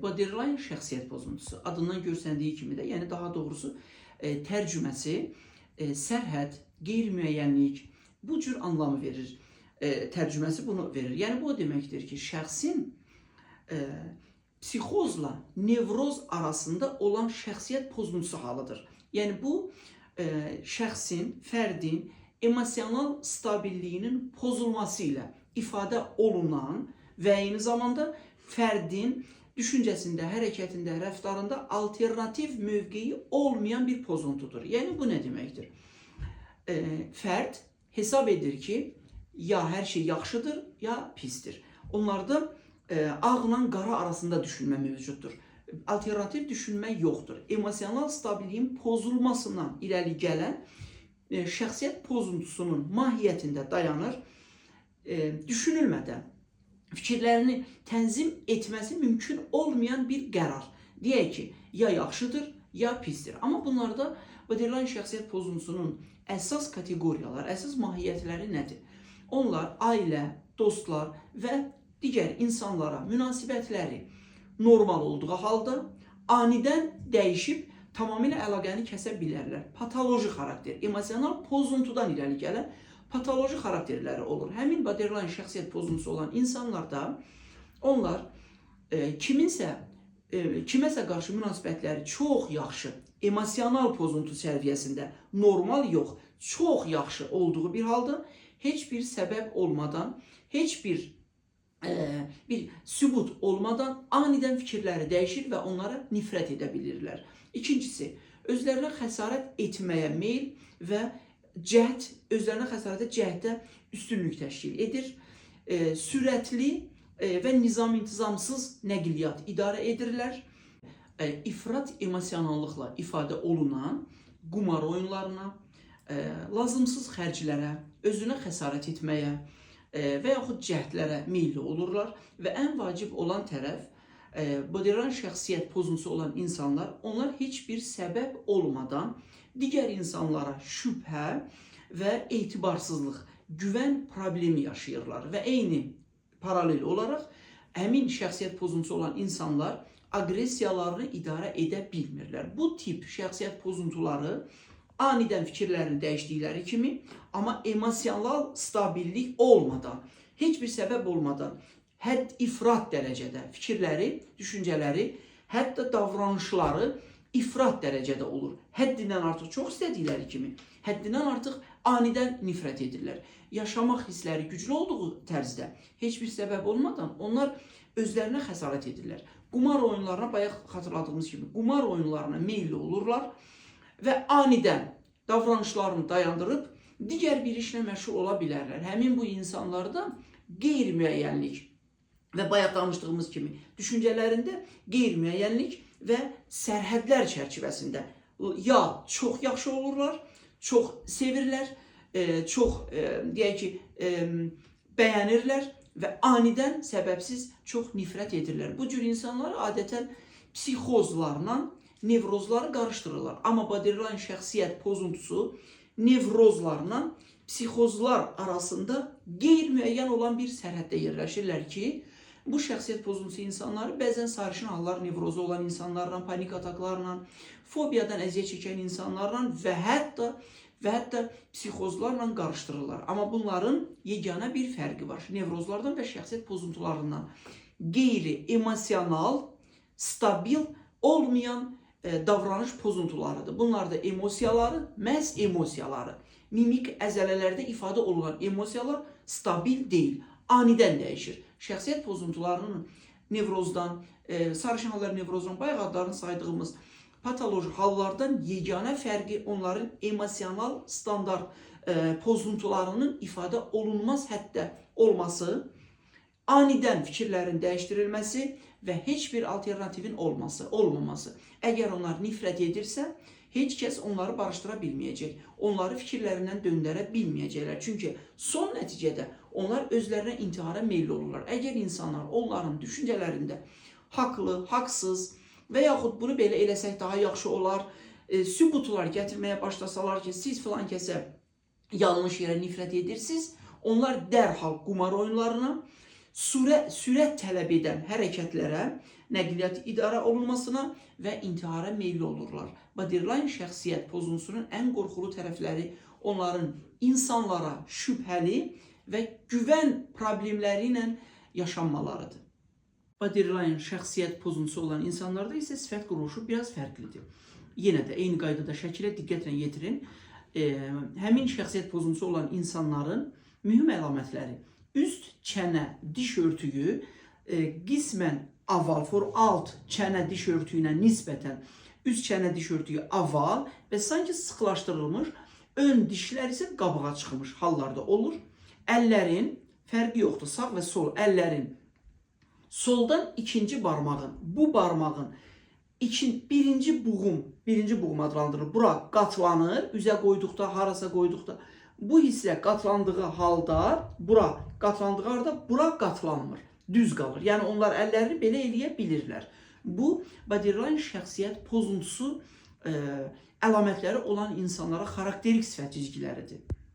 Borderline şəxsiyyət pozuntusu adından görsəndiyi kimi də, yəni daha doğrusu tərcüməsi sərhəd, qeyri-müəyyənlik bu cür anlamı verir. Tərcüməsi bunu verir. Yəni bu o deməkdir ki, şəxsin psixozla nevroz arasında olan şəxsiyyət pozuntusu halıdır. Yəni bu şəxsin, fərdin emosional stabilliyinin pozulması ilə ifadə olunan və eyni zamanda fərdin düşüncəsində, hərəkətində, rəftarında alternativ mövqeyi olmayan bir pozuntudur. Yəni bu nə deməkdir? Fərd hesab edir ki, ya hər şey yaxşıdır, ya pisdir. Onlarda ağla qara arasında düşünmə mövcuddur. Alternativ düşünmək yoxdur. Emosional stabilliyin pozulmasından irəli gələn şəxsiyyət pozuntusunun mahiyyətində dayanır. Düşünülmədən fikirlərini tənzim etməsi mümkün olmayan bir qərar. Deyək ki, ya yaxşıdır, ya pisdir. Amma bunlarda borderline şəxsiyyət pozuntusunun əsas kateqoriyalar, əsas mahiyyətləri nədir? Onlar ailə, dostlar və digər insanlara münasibətləri normal olduğu halda anidən dəyişib tamamilə əlaqəni kəsə bilərlər. Patoloji xarakter, emosional pozuntudan irəli gələn patoloji xarakterləri olur. Həmin borderline şəxsiyyət pozuntusu olan insanlarda onlar kiməsə qarşı münasibətləri çox yaxşı, emosional pozuntu səviyyəsində, normal yox, çox yaxşı olduğu bir halda heç bir səbəb olmadan, heç bir sübut olmadan anidən fikirləri dəyişir və onlara nifrət edə bilirlər. İkincisi, özlərinə xəsarət etməyə meyl və cəhd, özlərinə xəsarətə cəhddə üstünlük təşkil edir. Sürətli və nizam-intizamsız nəqliyyat idarə edirlər. İfrat emosionallıqla ifadə olunan qumar oyunlarına, lazımsız xərclərə, özünə xəsarət etməyə və yaxud cəhdlərə meyilli olurlar. Və ən vacib olan tərəf, borderline şəxsiyyət pozuntusu olan insanlar, onlar heç bir səbəb olmadan digər insanlara şübhə və etibarsızlıq, güvən problemi yaşayırlar və eyni paralel olaraq həmin şəxsiyyət pozuntusu olan insanlar aqressiyalarını idarə edə bilmirlər. Bu tip şəxsiyyət pozuntuları anidən fikirlərini dəyişdikləri kimi, amma emosional stabillik olmadan, heç bir səbəb olmadan, hədd ifrat dərəcədə fikirləri, düşüncələri, hətta davranışları ifrat dərəcədə olur. Həddindən artıq çox istədikləri kimi, həddindən artıq anidən nifrət edirlər. Yaşamaq hissləri güclü olduğu tərzdə heç bir səbəb olmadan onlar özlərinə xəsarət edirlər. Qumar oyunlarına, bayaq xatırladığımız kimi, qumar oyunlarına meyilli olurlar və anidən davranışlarını dayandırıb digər bir işlə məşğul ola bilərlər. Həmin bu insanlarda qeyri-müəyyənlik və bayaq danışdığımız kimi düşüncələrində qeyri-müəyyənlik və sərhədlər çərçivəsində ya çox yaxşı olurlar, çox sevirlər, çox deyək ki, bəyənirlər və anidən səbəbsiz çox nifrət edirlər. Bu cür insanlar adətən psixozlarla nevrozları qarışdırırlar. Amma borderline şəxsiyyət pozuntusu nevrozlarla psixozlar arasında qeyri-müəyyən olan bir sərhəddə yerləşirlər ki, bu şəxsiyyət pozuntusu insanları bəzən sarışın hallar nevrozu olan insanlarla, panik ataklarla, fobiyadan əziyyət çəkən insanlarla və hətta psixozlarla qarışdırırlar. Amma bunların yeganə bir fərqi var. Nevrozlardan və şəxsiyyət pozuntularından qeyri-emosional, stabil olmayan davranış pozuntularıdır. Bunlar da emosiyaları, məhz emosiyaları, mimik əzələlərdə ifadə olunan emosiyalar stabil deyil, anidən dəyişir. Şəxsiyyət pozuntularının nevrozdan, sarışın hallar nevrozdan, bayaq adlarını saydığımız patoloji hallardan yeganə fərqi onların emosional standart pozuntularının ifadə olunmaz həddə olması, anidən fikirlərin dəyişdirilməsi və heç bir alternativin olmaması. Əgər onlar nifrət edirsə, heç kəs onları barışdıra bilməyəcək. Onları fikirlərindən döndərə bilməyəcəklər. Çünki son nəticədə onlar özlərinə intihara meyilli olurlar. Əgər insanlar onların düşüncələrində haqlı, haqsız və yaxud bunu belə eləsək daha yaxşı olar, sübutlar gətirməyə başlasalar ki, siz filan kəsə yanlış yerə nifrət edirsiniz, onlar dərhal qumar oyunlarına, sürət tələb edən hərəkətlərə nəqliyyat idarə olunmasına və intihara meyilli olurlar. Borderline şəxsiyyət pozuntusunun ən qorxulu tərəfləri onların insanlara şübhəli və güvən problemləri ilə yaşanmalarıdır. Borderline şəxsiyyət pozuntusu olan insanlarda isə sifət quruluşu biraz fərqlidir. Yenə də eyni qaydada şəkilə diqqətlə yetirin. Həmin şəxsiyyət pozuntusu olan insanların mühüm əlamətləri: üst çənə diş örtüyü qismən aval, alt çənə diş örtüyünə nisbətən üst çənə diş örtüyü aval və sanki sıxlaşdırılmış, ön dişlər isə qabağa çıxmış hallarda olur. Əllərin fərqi yoxdur, sağ və sol əllərin soldan ikinci barmağın, bu barmağın birinci buğum adlandırılır. Bura qatlanır, üzə qoyduqda, harasa qoyduqda bu hissə qatlandığı halda, bura qatlanmır, düz qalır. Yəni onlar əllərini belə eləyə bilirlər. Bu borderline şəxsiyyət pozuntusu əlamətləri olan insanlara xarakterik sifət cizgiləridir.